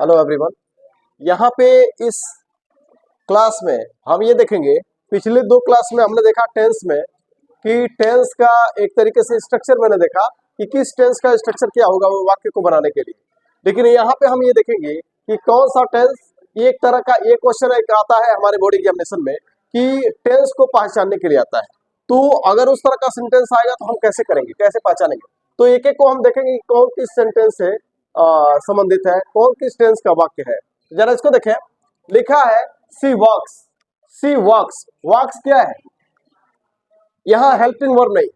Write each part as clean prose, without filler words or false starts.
Hello everyone. यहाँ पे इस क्लास में हम ये देखेंगे, पिछले दो क्लास में हमने देखा टेंस में कि टेंस का एक तरीके से स्ट्रक्चर मैंने देखा कि किस टेंस का स्ट्रक्चर क्या होगा वो वाक्य को बनाने के लिए। लेकिन यहाँ पे हम ये देखेंगे कि कौन सा टेंस, एक तरह का ये क्वेश्चन एक आता है हमारे बोर्ड एग्जामिनेशन में कि टेंस को पहचानने के लिए आता है। तो अगर उस तरह का सेंटेंस आएगा तो हम कैसे करेंगे, कैसे पहचानेंगे? तो एक एक को हम देखेंगे कि कौन किस सेंटेंस से संबंधित है, कौन किस टेंस का वाक्य है। जरा इसको देखें, लिखा है सी वॉक्स। सी वॉक्स, वॉक्स क्या है? यहाँ हेल्पिंग वर्ब नहीं,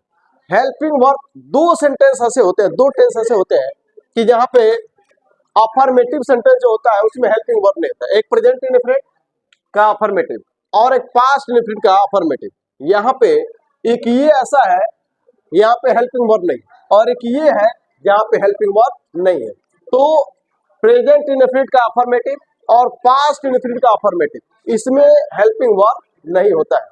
हेल्पिंग वर्ब दो सेंटेंस ऐसे होते हैं, दो टेंस ऐसे होते हैं कि जहां पे अफर्मेटिव सेंटेंस जो होता है उसमें हेल्पिंग वर्ब नहीं होता है। एक प्रेजेंट इंडेफिनिट का अफर्मेटिव और एक पास्ट इंडेफिनिट का अफर्मेटिव। यहाँ पे एक ये ऐसा है, यहाँ पे हेल्पिंग वर्ब नहीं, और एक ये है जहाँ पे हेल्पिंग वर्ब नहीं है। तो प्रेजेंट इंडेफिनिट का अफर्मेटिव और पास्ट इंडेफिनिट का अफर्मेटिव, इसमें हेल्पिंग वर्ब नहीं होता है।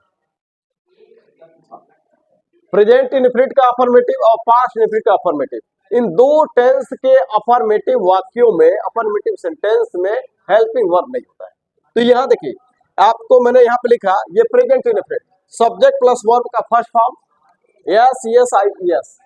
प्रेजेंट इंडेफिनिट का अफर्मेटिव और पास्ट इंडेफिनिट का अफर्मेटिव, इन दो टेंस के अफर्मेटिव वाक्यों में, अफर्मेटिव सेंटेंस में हेल्पिंग वर्ब नहीं होता है। तो यहाँ देखिए, आपको मैंने यहाँ पे लिखा ये present indefinite, subject plus verb का first form yes yes I P S.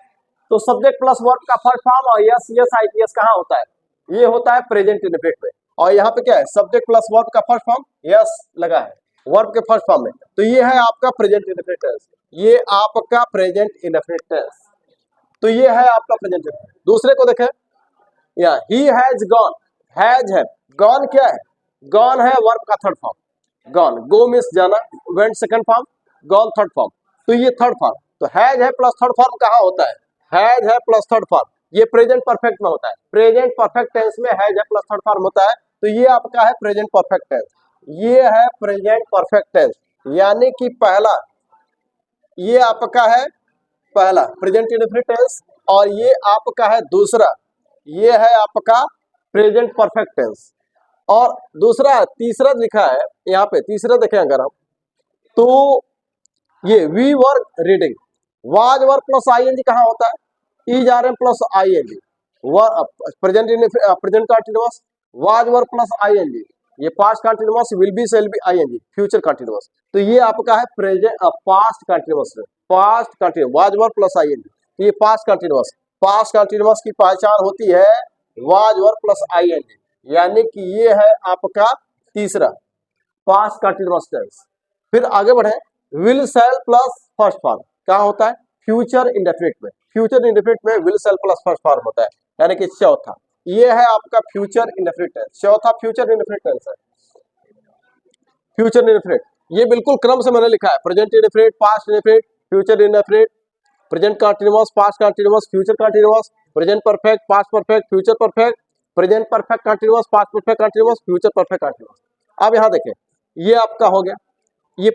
तो सब्जेक्ट प्लस वर्ब का फर्स्ट फॉर्म और S yes I P S कहाँ होता है? ये होता है प्रेजेंट इंडेफिनिट में। और यहाँ पे क्या है? सब्जेक्ट प्लस वर्ब का फर्स्ट फॉर्म यस लगा है वर्ब के फर्स्ट फॉर्म में। तो ये है आपका प्रेजेंट इंडेफिनिट टेंस, ये आपका प्रेजेंट इंडेफिनिट टेंस। तो ये है आपका प्रेजेंट इंडेफिनिट। दूसरे को देखें, या ही हैज गॉन, हैज है, गॉन क्या है? गॉन है वर्ब का थर्ड फॉर्म, गॉन, गो मींस जाना, went second form, gone third form. तो ये थर्ड फॉर्म, तो हैज है प्लस थर्ड फॉर्म कहाँ होता है? हैज है प्लस थर्ड फॉर्म, ये प्रेजेंट परफेक्ट में होता है। प्रेजेंट परफेक्ट टेंस में हैज है प्लस थर्ड फॉर्म होता है। तो ये आपका है प्रेजेंट परफेक्ट टेंस, ये है प्रेजेंट परफेक्ट टेंस, यानी कि पहला, ये आपका है पहला प्रेजेंट इंडेफिनिट टेंस, और ये आपका है दूसरा, ये है आपका प्रेजेंट परफेक्ट टेंस। और दूसरा, तीसरा लिखा है यहाँ पे, तीसरा देखें अगर हम, तो ये we were reading, was were plus I N G कहाँ होता है? Is are am plus I N G, present continuous, was were plus I N G, ये past continuous, will be shall be I N G, future continuous. तो ये आपका है present past continuous, past continuous, was were plus I N G, ये past continuous. Past continuous की पहचान होती है was were plus I N जी, यानी कि ये है आपका तीसरा पास्ट कंटिन्यूअस टेंस। फिर आगे बढ़े, will shall plus first form कहाँ होता है? फ्यूचर इंडेफिनिट में। फ्यूचर इंडेफिनिट में will shall plus first form होता है, यानी कि चौथा, ये है आपका फ्यूचर इंडेफिनिट टेंस, चौथा फ्यूचर इंडेफिनिट टेंस है। फ्यूचर इंडेफिनिट ये बिल्कुल क्रम से मैंने लिखा है, present indefinite, past indefinite, future indefinite, present continuous, past continuous, future continuous, present perfect, past perfect, future perfect, present perfect continuous, past perfect continuous, future perfect continuous. अब यहाँ देखें, ये आपका हो गया, ये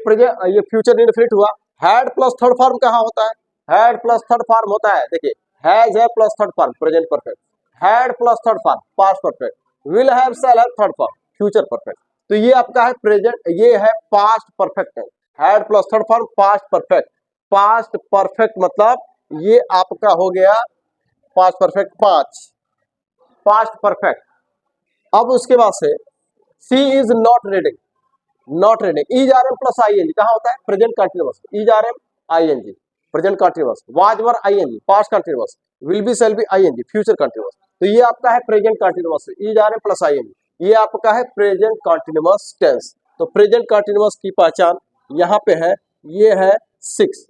फ्यूचर इंडेफिनिट हुआ। हैड प्लस थर्ड फॉर्म कहाँ होता है? हैड प्लस थर्ड फॉर्म होता है, देखिए, हैज है plus third form present perfect, had plus third form past perfect, will have shall have third form future perfect. तो ये आपका है प्रेजेंट, ये है पास्ट परफेक्ट है, had plus third form past perfect. Past perfect मतलब ये आपका हो गया पास्ट परफेक्ट, पांच पास्ट परफेक्ट। अब उसके बाद से she is not reading, not reading, is are am plus I N G कहाँ होता है? Present continuous, is are am I N G present continuous, was were I N G past continuous, will be shall be I N G future continuous. तो ये आपका है present continuous, is are am plus I N G, ये आपका है present continuous tense. तो present continuous की पहचान यहाँ पे है, ये है 6।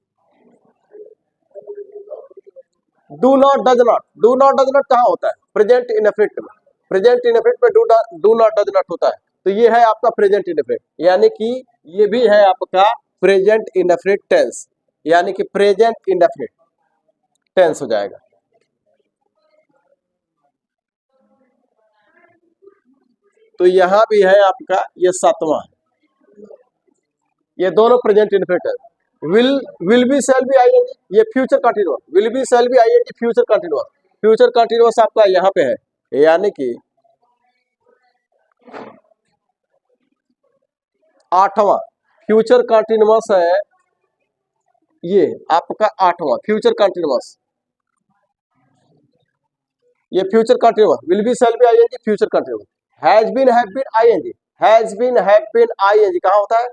Do not does not, do not does not कहाँ होता है? प्रेजेंट इंडेफिनिट में। प्रेजेंट इंडेफिनिट में डू नॉट डज नॉट होता है। तो ये है आपका प्रेजेंट इंडेफिनिट, यानी कि ये भी है आपका प्रेजेंट इंडेफिनिट टेंस, यानी कि प्रेजेंट इंडेफिनिट टेंस हो जाएगा। तो यहां भी है आपका ये सातवां, ये दोनों present indefinite tense. Will be shall be I N G, ये future continuous, will be shall be I N G future continuous. Future continuous आपका यहाँ पे है, यानी कि आठवां फ्यूचर कंटीन्यूअस है, ये आपका आठवां फ्यूचर कंटीन्यूअस, ये future continuous, will be shall be I N G future continuous. Has been I N G, has been I N G कहाँ होता है?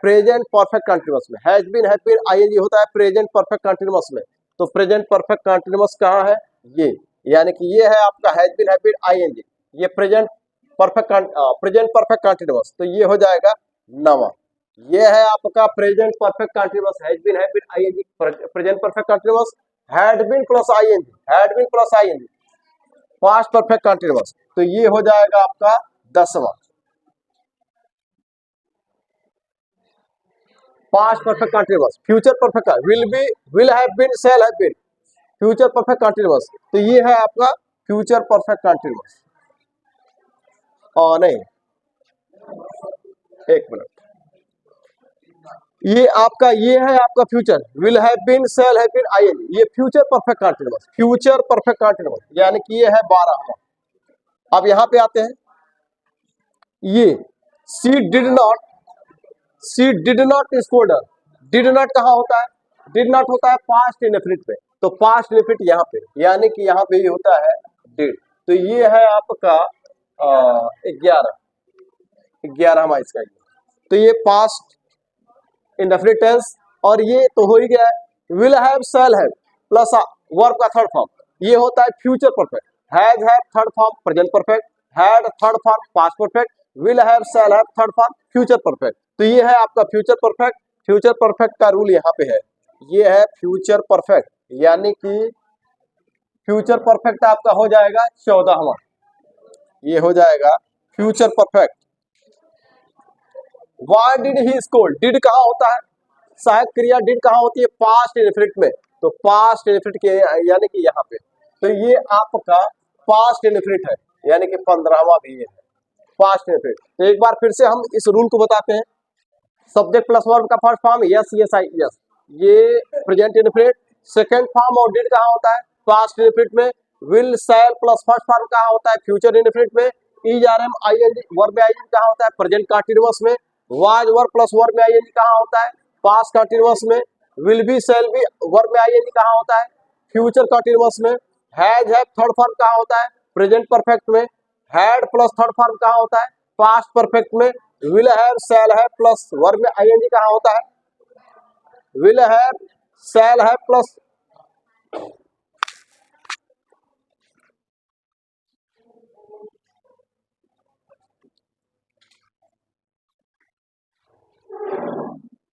प्रेजेंट परफेक्ट कंटिन्यूअस में। हैज बीन आईएनजी होता है प्रेजेंट परफेक्ट कंटिन्यूअस में। तो प्रेजेंट परफेक्ट कंटिन्यूअस कहाँ है? ये, यानी कि ये है आपका हैज बीन आईएनजी, ये प्रेजेंट परफेक्ट कंटिन्यूअस, तो ये हो जाएगा नवा। ये है आपका present perfect continuous, has been ING, present perfect continuous, had been plus ING, past perfect continuous, तो ये हो जाएगा आपका 10वां। Past perfect continuous, future perfect, will be, will have been, shall have been, future perfect continuous, तो ये है आपका फ्यूचर परफेक्ट कंटिन्यूअस। और नहीं, एक मिनट, ये है आपका future, will have been, shall have been, ING, ये फ्यूचर परफेक्ट कंटिन्यूअस, यानी कि ये है 12वां। अब यहां पे आते हैं, ये she did not scold her, did not कहाँ होता है? डिड नॉट होता है पास्ट इंडेफिनिट पे, तो पास्ट इंडेफिनिट यहाँ पे, यानी कि यहाँ पे ये होता है डिड, तो ये है आपका 11वां इसका, तो ये पास्ट इंडेफिनिट टेंस, और ये तो हो ही गया है। Will have, shall have plus verb का थर्ड फॉर्म, ये होता है future perfect. Has have third form present perfect, had third form past perfect, will have, shall have third form future perfect, तो ये है आपका फ्यूचर परफेक्ट। फ्यूचर परफेक्ट का rule यहाँ पे है, ये है फ्यूचर परफेक्ट, यानी कि फ्यूचर परफेक्ट आपका हो जाएगा 14वां, ये हो जाएगा future perfect. Why did he scold? Did कहाँ होता है? सहायक क्रिया डिड कहाँ होती है? पास्ट इंडेफिनिट में, तो पास्ट इंडेफिनिट के यानी कि यहाँ पे, तो ये आपका पास्ट इंडेफिनिट है, यानी कि 15वां भी है पास्ट इंडेफिनिट। तो एक बार फिर से हम इस रूल को बताते हैं। सब्जेक्ट प्लस वर्ब का first form yes, yes ies, ये प्रेजेंट इंडेफिनिट। सेकंड फॉर्म और डिड कहाँ होता है? पास्ट इंडेफिनिट में। Will, shall plus first form कहाँ होता है? फ्यूचर इंडेफिनिट में। Is, are, am, I N G, verb में आईएनजी कहाँ होता है? प्रेजेंट कंटीन्यूअस में। वाज, वर्ब प्लस वर्ब में आईएनजी कहाँ होता है? पास्ट कंटीन्यूअस में। Will be, shall be, verb में आईएनजी कहाँ होता है? फ्यूचर कंटीन्यूअस में। हैज, हैव थर्ड फॉर्म कहाँ होता है? प्रेजेंट परफेक्ट में। हैड प्लस थर्ड फॉर्म कहाँ होता है? पास्ट परफेक्ट में। Will have, shall have plus verb में आईएनजी कहाँ होता है? Will have, shall have plus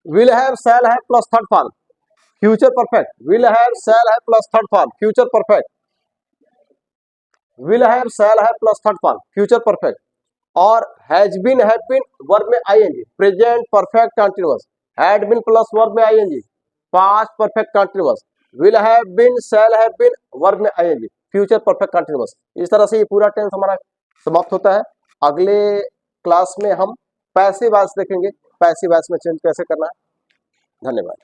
will have, shall have plus third form future perfect, will have, shall have plus third form future perfect, will have, shall have plus third form future perfect, और has been, have been verb में ING present perfect continuous, had been plus verb में ING past perfect continuous, will have been, shall have been verb में ING future perfect continuous. इस तरह से ये पूरा tense हमारा समाप्त होता है। अगले क्लास में हम पैसिव वॉइस देखेंगे, पैसिव वॉइस में चेंज कैसे करना है। धन्यवाद।